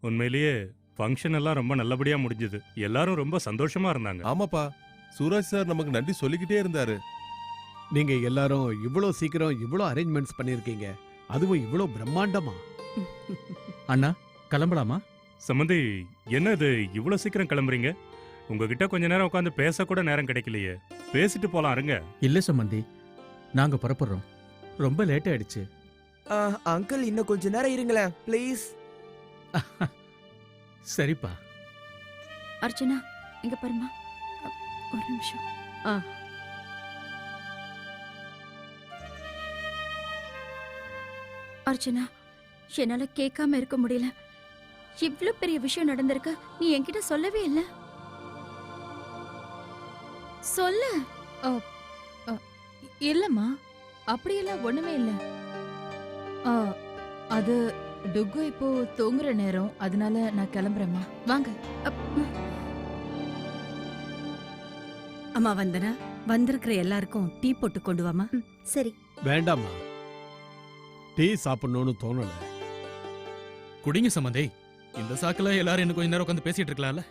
உண்மையிலேயே ஃபங்க்ஷன் எல்லாம் ரொம்ப நல்லபடியா முடிஞ்சது. எல்லாரும் ரொம்ப சந்தோஷமா இருந்தாங்க. ஆமாப்பா, சூரஜ் சார் நமக்கு நன்றி சொல்லிக்கிட்டே இருந்தாரு. நீங்க எல்லாரும் இவ்ளோ சீக்கிரம் இவ்ளோ அரேஞ்ச்மெண்ட்ஸ் பண்ணிருக்கீங்க, அதுவும் இவ்ளோ பிரம்மாண்டமா. அண்ணா கிளம்பலாமா? சம்பந்தி, என்ன இது இவ்வளவு சீக்கிரம் கிளம்புறீங்க? உங்ககிட்ட கொஞ்ச நேரம் உட்காந்து பேச கூட நேரம் கிடைக்கலையே. பேசிட்டு போலாம் இருங்க. இல்ல சம்பந்தி, நாங்க புறப்படுறோம். ரொம்ப லேட் ஆயிடுச்சு. அங்கிள் இன்னும் கொஞ்ச நேரம் இருங்களேன் ப்ளீஸ். சரிப்பா. அர்ச்சனா இங்க பாருமா, ஒரு நிமிஷம். அர்ச்சனா, என்னால கேட்காம இருக்க முடியல. இவ்ளோ பெரிய விஷயம் நடந்திருக்க, நீ என்கிட்ட சொல்லவே இல்ல. சொல்லு. இல்லம்மா, அப்படியெல்லாம் ஒண்ணுமே இல்ல. அது டுக்கு இப்போ தூங்குற நேரம், அதனால நான் கிளம்புறேம்மா. வாங்க. அம்மா வந்தனா, வந்திருக்கிற எல்லாருக்கும் டீ போட்டு கொண்டு வாமா. சரி. வேண்டாமா, டீ சாப்பிடணும்னு தோணல. குடிங்க சம்பந்தி. இந்த சாக்குல எல்லாரும் இன்னும் கொஞ்ச நேரம் உட்காந்து பேசிட்டு இருக்கலாம்ல.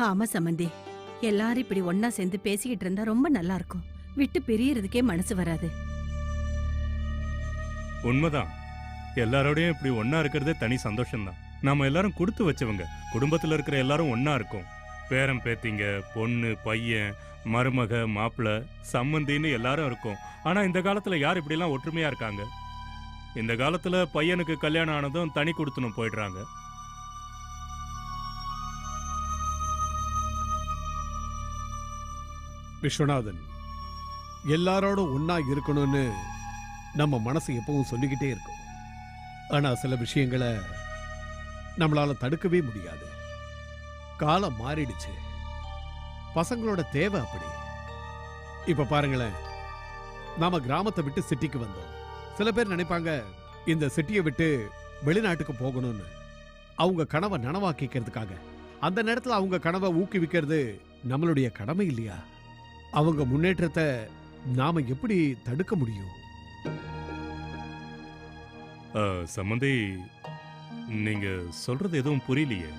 ஆமா சம்பந்தி, எல்லாரும் இப்படி ஒன்னா சேர்ந்து பேசிக்கிட்டு இருந்தா ரொம்ப நல்லா இருக்கும். விட்டு பிரியறதுக்கே மனசு வராது. உண்மைதான். எல்லாரோடையும் இப்படி ஒன்னா இருக்கிறதே தனி சந்தோஷம்தான். நாம எல்லாரும் கொடுத்து வச்சவங்க. குடும்பத்துல இருக்கிற எல்லாரும் ஒன்னா இருக்கும். பேரன் பேத்திங்க, பொண்ணு பையன், மருமக மாப்பிள்ள, சம்மந்தின்னு எல்லாரும் இருக்கும். ஆனா இந்த காலத்துல யார் இப்படி எல்லாம் ஒற்றுமையா இருக்காங்க? இந்த காலத்துல பையனுக்கு கல்யாணம் ஆனதும் தனி கொடுத்துனும் போயிடுறாங்க. விஸ்வநாதன், எல்லாரோடும் ஒன்னா இருக்கணும்னு நம்ம மனசு எப்பவும் சொல்லிக்கிட்டே இருக்கும். ஆனா சில விஷயங்களை நம்மளால தடுக்கவே முடியாது. காலம் மாறிடுச்சு. பசங்களோட தேவை அப்படி. இப்ப பாருங்களேன், நாம கிராமத்தை விட்டு சிட்டிக்கு வந்தோம். சில பேர் நினைப்பாங்க இந்த சிட்டியை விட்டு வெளிநாட்டுக்கு போகணும்னு. அவங்க கனவை நனவாக்கிக்கிறதுக்காக. அந்த நேரத்தில் அவங்க கனவை ஊக்குவிக்கிறது நம்மளுடைய கடமை இல்லையா? அவங்க முன்னேற்றத்தை நாம எப்படி தடுக்க முடியும்? சம்பந்தி, நீங்க சொல்றது எதுவும் புரியலையே.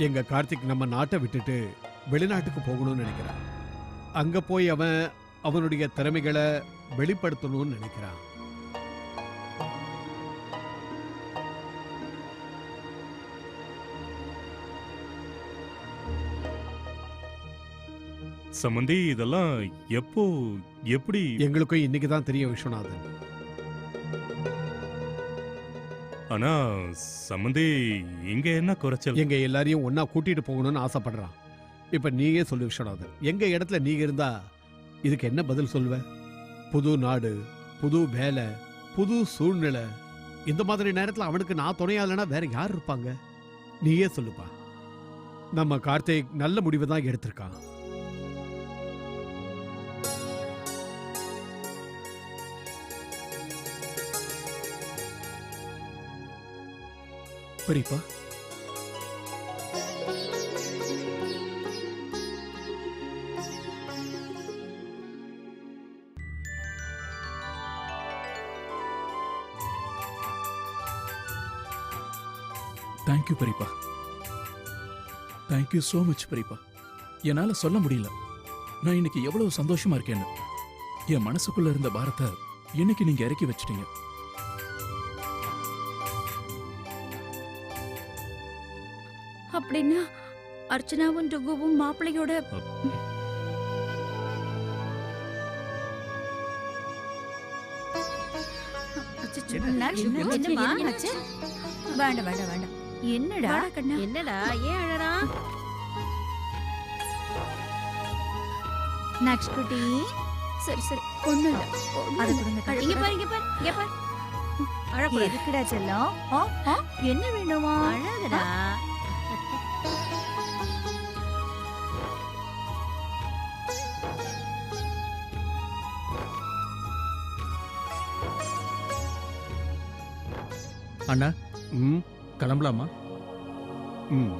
எங்க கார்த்திக் நம்ம நாட்டை விட்டுட்டு வெளிநாட்டுக்கு போகணும்னு நினைக்கிறான். அங்க போய் அவன் அவனுடைய திறமைகளை வெளிப்படுத்தணும்னு நினைக்கிறான். சம்பந்தி, இதெல்லாம் எப்போ எப்படி? எங்களுக்கும் இன்னைக்கு தான் தெரியும் விஸ்வநாதன். ஆனா சம்பந்தி, இங்க என்ன குறைச்சல்? எங்க எல்லாரையும் ஒன்னா கூட்டிட்டு போகணும்னு ஆசைப்படுறான். இப்ப நீயே சொல்லு விஸ்வநாதன், எங்க இடத்துல நீ இருந்தா இதுக்கு என்ன பதில் சொல்லுவ? புது நாடு, புது வேலை, புது சூழ்நிலை. இந்த மாதிரி நேரத்துல அவனுக்கு நான் துணையா இல்லைன்னா வேற யார் இருப்பாங்க? நீயே சொல்லுப்பா. நம்ம கார்த்திக் நல்ல முடிவை தான் எடுத்திருக்கான். பெரியப்பா, தேங்க்யூ பெரியப்பா. தேங்க்யூ சோ மச் பெரியப்பா. என்னால சொல்ல முடியல நான் இன்னைக்கு எவ்வளவு சந்தோஷமா இருக்கேன்னு. என் மனசுக்குள்ள இருந்த பாரத்தை இன்னைக்கு நீங்க இறக்கி வச்சிட்டீங்க. அப்படின்னா அர்ச்சனாவும் டுகுவும் மாப்பிள்ளையோட வேண்டாம் வேண்டாம் வேண்டாம். என்னடா கண்ணா, என்னடா ஏன் அழறா? நெக்ஸ்ட் குட்டி. சரி சரி, ஒண்ணும் இல்ல. அது கொடுங்க. இங்க பாரு இங்க பாரு இங்க பாரு. அழக்கூடாது. எதுக்குடா செல்லம்? என்ன வேணுமா? அழாதடா. அண்ணா ம் கிளம்பலாமா? ம்